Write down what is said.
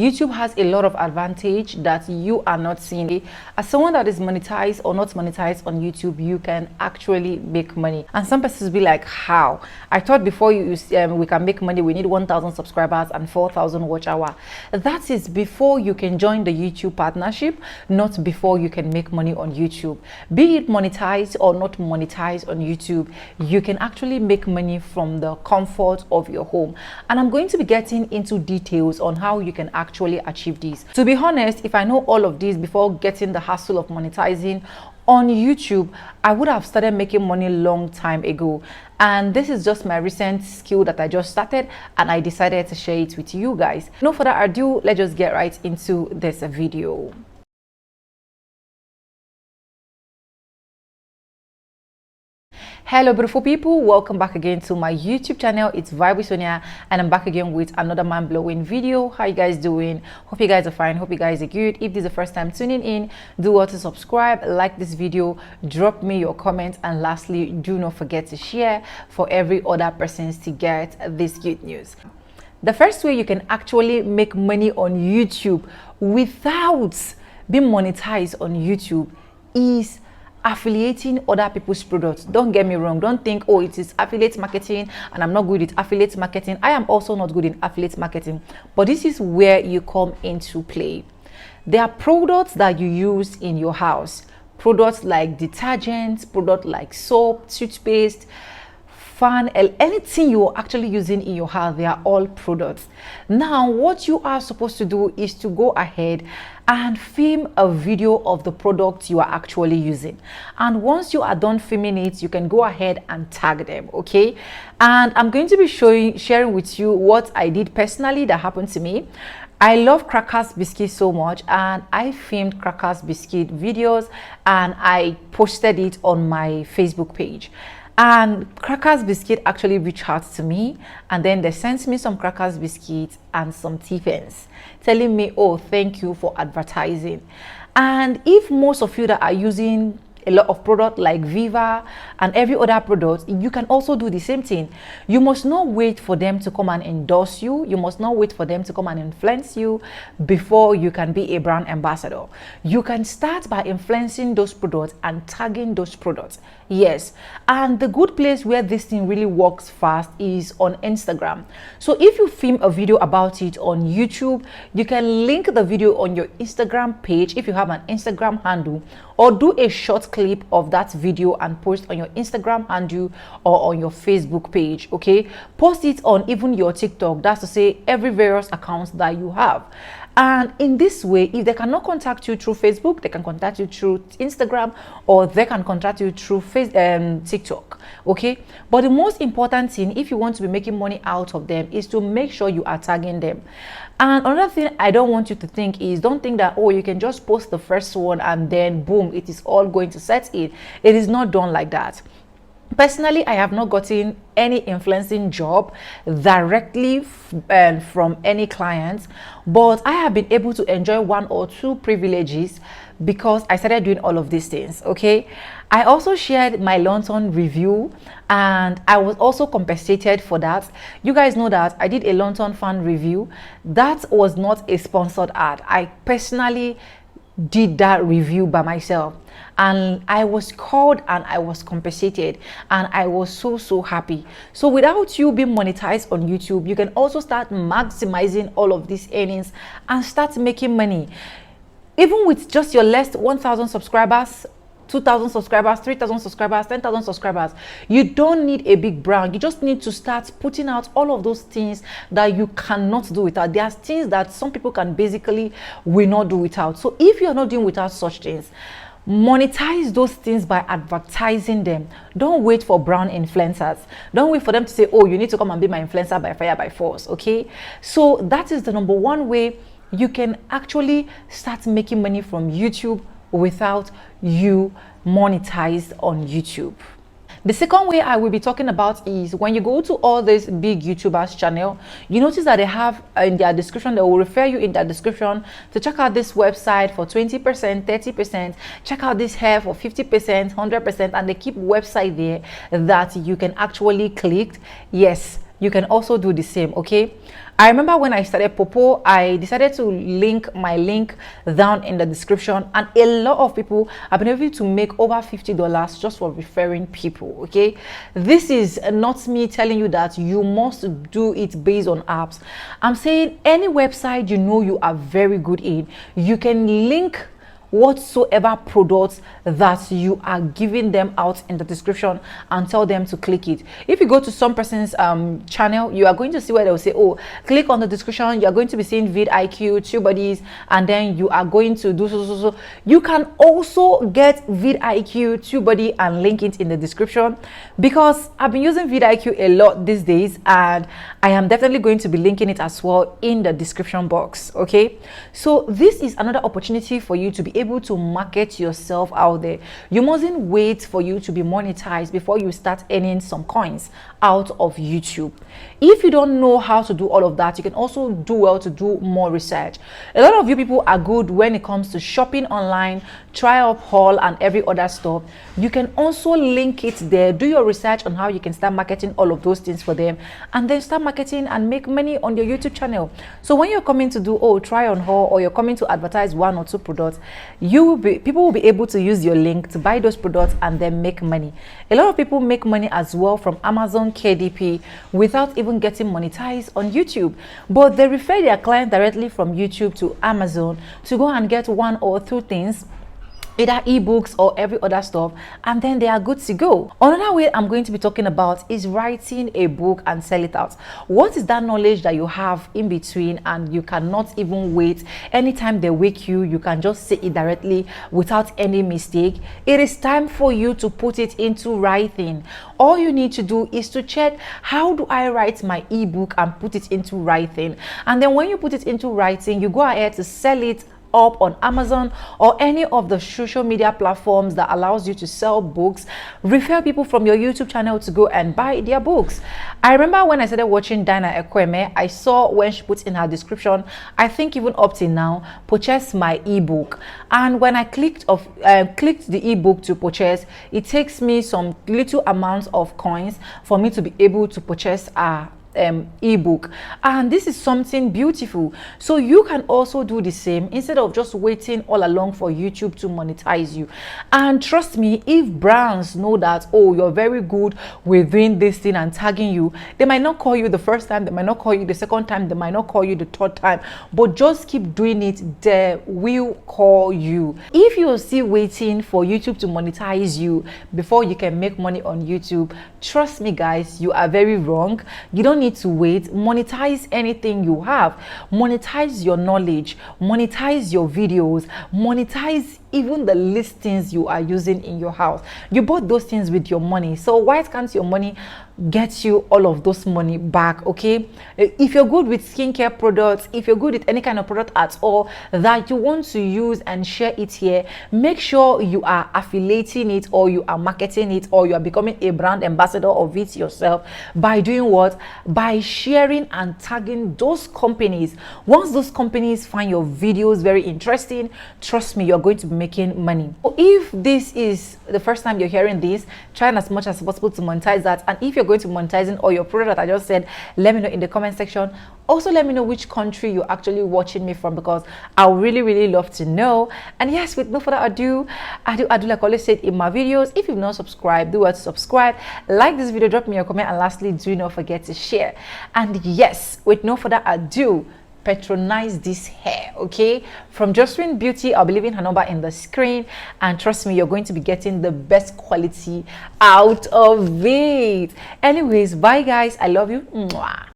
YouTube has a lot of advantage that you are not seeing. As someone that is monetized or not monetized on YouTube, you can actually make money. And some persons be like, how? I thought before we can make money, we need 1,000 subscribers and 4,000 watch hour. That is before you can join the YouTube partnership, not before you can make money on YouTube. Be it monetized or not monetized on YouTube, you can actually make money from the comfort of your home. And I'm going to be getting into details on how you can actually achieve this. To be honest, if I know all of this before getting the hassle of monetizing on YouTube, I would have started making money long time ago. And this is just my recent skill that I just started, and I decided to share it with you guys. No further ado, let's just get right into this video. Hello beautiful people, welcome back again to my YouTube channel. It's Vibe with Sonia, and I'm back again with another mind-blowing video. How you guys doing? Hope you guys are fine, hope you guys are good. If this is the first time tuning in, do want to subscribe, like this video, drop me your comments, and lastly, do not forget to share for every other persons to get this good news. The first way you can actually make money on YouTube without being monetized on YouTube is affiliating other people's products. Don't get me wrong, don't think, oh, it is affiliate marketing and I'm not good at affiliate marketing. I am also not good in affiliate marketing, but this is where you come into play. There are products that you use in your house, products like detergents, products like soap, toothpaste, fan, anything you're actually using in your house. They are all products. Now what you are supposed to do is to go ahead and film a video of the product you are actually using, and once you are done filming it, you can go ahead and tag them. Okay, and I'm going to be sharing with you what I did personally that happened to me. I love Crackers Biscuit so much, and I filmed Crackers Biscuit videos and I posted it on my Facebook page. And Crackers Biscuit actually reached out to me, and then they sent me some Crackers Biscuits and some T-pens telling me, oh, thank you for advertising. And if most of you that are using a lot of product like Viva and every other product, you can also do the same thing. You must not wait for them to come and endorse you. You must not wait for them to come and influence you before you can be a brand ambassador. You can start by influencing those products and tagging those products. Yes, and the good place where this thing really works fast is on Instagram. So if you film a video about it on YouTube, you can link the video on your Instagram page if you have an Instagram handle, or do a short clip of that video and post on your Instagram handle or on your Facebook page. Okay, post it on even your TikTok, that's to say every various accounts that you have. And in this way, if they cannot contact you through Facebook, they can contact you through Instagram, or they can contact you through TikTok. Okay, but the most important thing, if you want to be making money out of them, is to make sure you are tagging them. And another thing I don't want you to think is, don't think that, oh, you can just post the first one and then boom, it is all going to set in. It is not done like that. Personally, I have not gotten any influencing job directly from any clients, but I have been able to enjoy one or two privileges because I started doing all of these things. Okay, I also shared my London review, and I was also compensated for that. You guys know that I did a London fan review. That was not a sponsored ad. I personally did that review by myself, and I was called and I was compensated, and I was so happy. So without you being monetized on YouTube, you can also start maximizing all of these earnings and start making money. Even with just your less 1,000 subscribers, 2,000 subscribers, 3,000 subscribers, 10,000 subscribers, you don't need a big brand. You just need to start putting out all of those things that you cannot do without. There are things that some people can basically will not do without. So if you're not doing without such things, monetize those things by advertising them. Don't wait for brand influencers. Don't wait for them to say, oh, you need to come and be my influencer by fire by force. Okay, so that is the number one way you can actually start making money from YouTube without you monetized on YouTube. The second way I will be talking about is when you go to all these big YouTubers channel, you notice that they have in their description, they will refer you in their description to check out this website for 20%, 30%, check out this hair for 50%, 100%, and they keep website there that you can actually click. Yes, you can also do the same. Okay, I remember when I started Poppo, I decided to link my link down in the description, and a lot of people have been able to make over $50 just for referring people. Okay, this is not me telling you that you must do it based on apps. I'm saying any website you know you are very good in, you can link whatsoever products that you are giving them out in the description and tell them to click it. If you go to some person's channel, you are going to see where they will say, oh, click on the description. You are going to be seeing vidIQ, TubeBuddies, and then you are going to do so. You can also get vidIQ, TubeBuddy, and link it in the description, because I've been using vidIQ a lot these days, and I am definitely going to be linking it as well in the description box. Okay, so this is another opportunity for you to be able to market yourself out there. You mustn't wait for you to be monetized before you start earning some coins out of YouTube. If you don't know how to do all of that, you can also do well to do more research. A lot of you people are good when it comes to shopping online, try up haul, and every other stuff. You can also link it there, do your research on how you can start marketing all of those things for them, and then start marketing and make money on your YouTube channel. So when you're coming to do try on haul, or you're coming to advertise 1 or 2 products, people will be able to use your link to buy those products and then make money. A lot of people make money as well from Amazon KDP without even getting monetized on YouTube, but they refer their client directly from YouTube to Amazon to go and get 1 or 2 things, either ebooks or every other stuff, and then they are good to go. Another way I'm going to be talking about is writing a book and sell it out. What is that knowledge that you have in between and you cannot even wait? Anytime they wake you, you can just say it directly without any mistake. It is time for you to put it into writing. All you need to do is to check, how do I write my ebook and put it into writing? And then when you put it into writing, you go ahead to sell it up on Amazon or any of the social media platforms that allows you to sell books. Refer people from your YouTube channel to go and buy their books. I remember when I started watching Dina Ekweme, I saw when she puts in her description, I think even up till now, purchase my ebook. And when I clicked the ebook to purchase, it takes me some little amounts of coins for me to be able to purchase ebook, and this is something beautiful. So you can also do the same instead of just waiting all along for YouTube to monetize you. And trust me, if brands know that, oh, you're very good with doing this thing and tagging you, they might not call you the first time, they might not call you the second time, they might not call you the third time, but just keep doing it, they will call you. If you're still waiting for YouTube to monetize you before you can make money on YouTube, trust me guys, you are very wrong. You don't need to wait. Monetize anything you have. Monetize your knowledge, monetize your videos, monetize even the listings you are using in your house. You bought those things with your money, so why can't your money get you all of those money back? Okay, if you're good with skincare products, if you're good with any kind of product at all that you want to use and share it here, make sure you are affiliating it, or you are marketing it, or you are becoming a brand ambassador of it yourself by doing what? By sharing and tagging those companies. Once those companies find your videos very interesting, trust me, you're going to be making money. So if this is the first time you're hearing this, try as much as possible to monetize that. And if you're going to monetizing all your product that I just said, let me know in the comment section. Also let me know which country you're actually watching me from, because I would really love to know. And yes, with no further ado, I do like I always said in my videos, if you've not subscribed, do well to subscribe, like this video, drop me a comment, and lastly, do not forget to share. And yes, with no further ado, patronize this hair, okay? From Josephine Beauty, I'll be leaving her number in the screen, and trust me, you're going to be getting the best quality out of it. Anyways, bye guys, I love you. Mwah.